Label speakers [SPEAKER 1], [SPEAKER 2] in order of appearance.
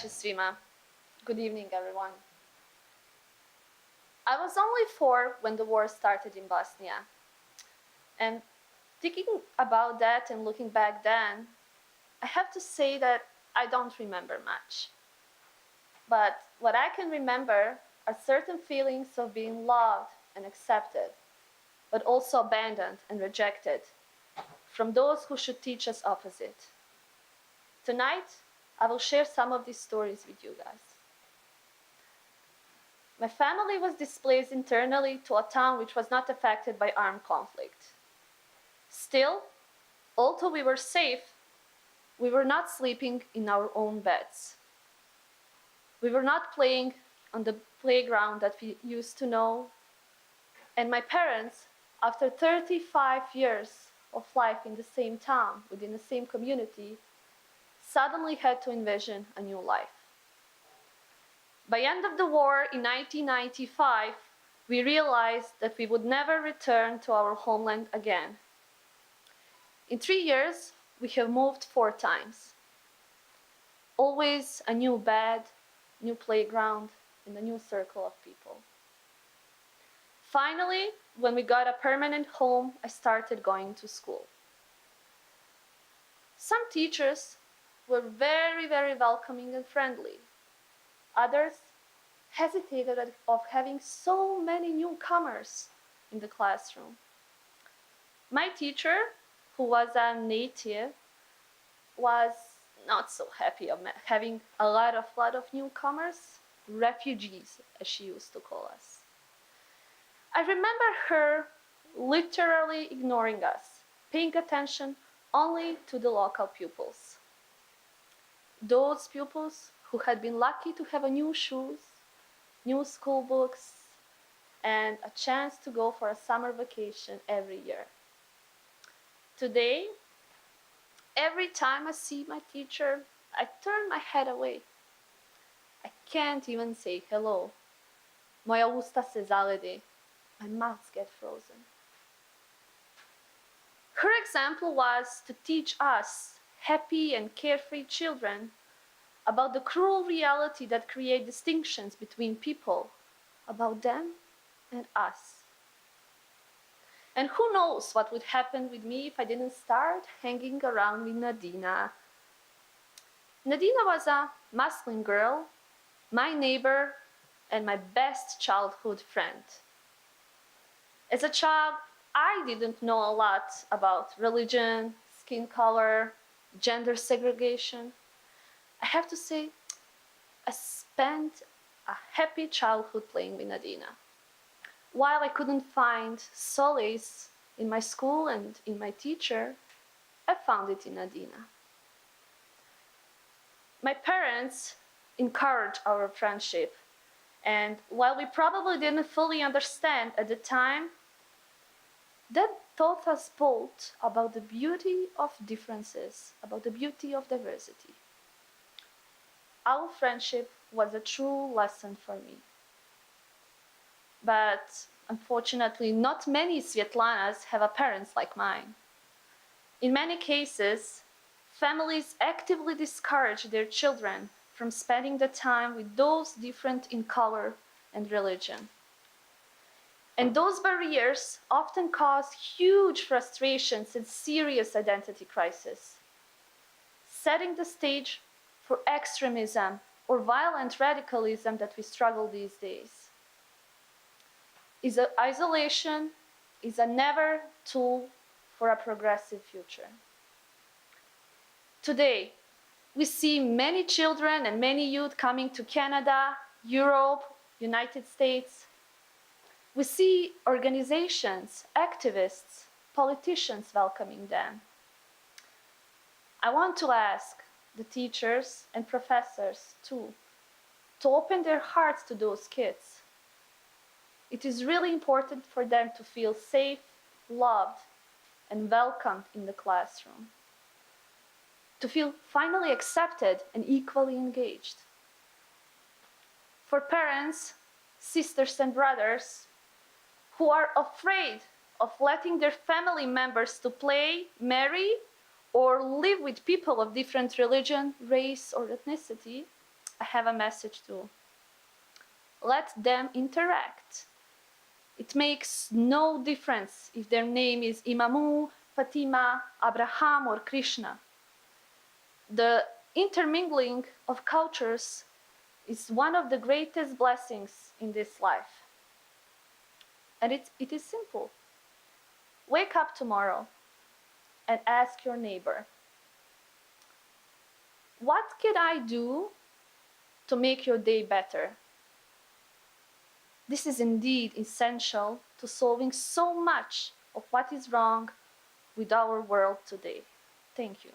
[SPEAKER 1] veče svima. Good evening, everyone. I was only 4 when the war started in Bosnia. And thinking about that and looking back then, I have to say that I don't remember much. But what I can remember are certain feelings of being loved and accepted, but also abandoned and rejected from those who should teach us opposite. Tonight, I will share some of these stories with you guys. My family was displaced internally to a town which was not affected by armed conflict. Still, although we were safe, we were not sleeping in our own beds. We were not playing on the playground that we used to know. And my parents, after 35 years of life in the same town, within the same community, suddenly had to envision a new life. By the end of the war in 1995, we realized that we would never return to our homeland again. In 3 years, we have moved 4 times. Always a new bed, new playground, and a new circle of people. Finally, when we got a permanent home, I started going to school. Some teachers were very, very welcoming and friendly. Others hesitated of having so many newcomers in the classroom. My teacher, who was a native, was not so happy of having a lot of newcomers, refugees, as she used to call us. I remember her literally ignoring us, paying attention only to the local pupils. Those pupils who had been lucky to have new shoes, new school books, and a chance to go for a summer vacation every year. Today, every time I see my teacher, I turn my head away. I can't even say hello. Moja usta se zalede. My mouth gets frozen. Her example was to teach us, happy and carefree children, about the cruel reality that creates distinctions between people, about them and us. And who knows what would happen with me if I didn't start hanging around with Nadina. Nadina was a Muslim girl, my neighbor, and my best childhood friend. As a child, I didn't know a lot about religion, skin color, gender segregation. I have to say, I spent a happy childhood playing with Nadina. While I couldn't find solace in my school and in my teacher, I found it in Nadina. My parents encouraged our friendship, and while we probably didn't fully understand at the time, that taught us both about the beauty of differences, about the beauty of diversity. Our friendship was a true lesson for me. But unfortunately, not many Svjetlanas have parents like mine. In many cases, families actively discourage their children from spending the time with those different in color and religion. And those barriers often cause huge frustrations and serious identity crisis, setting the stage for extremism or violent radicalism that we struggle these days. Isolation is a never tool for a progressive future. Today, we see many children and many youth coming to Canada, Europe, United States. We see organizations, activists, politicians welcoming them. I want to ask the teachers and professors too, to open their hearts to those kids. It is really important for them to feel safe, loved, and welcomed in the classroom. To feel finally accepted and equally engaged. For parents, sisters and brothers who are afraid of letting their family members to play, marry, or live with people of different religion, race, or ethnicity, I have a message too. Let them interact. It makes no difference if their name is Imamu, Fatima, Abraham, or Krishna. The intermingling of cultures is one of the greatest blessings in this life. And it is simple. Wake up tomorrow and ask your neighbor, what can I do to make your day better? This is indeed essential to solving so much of what is wrong with our world today. Thank you.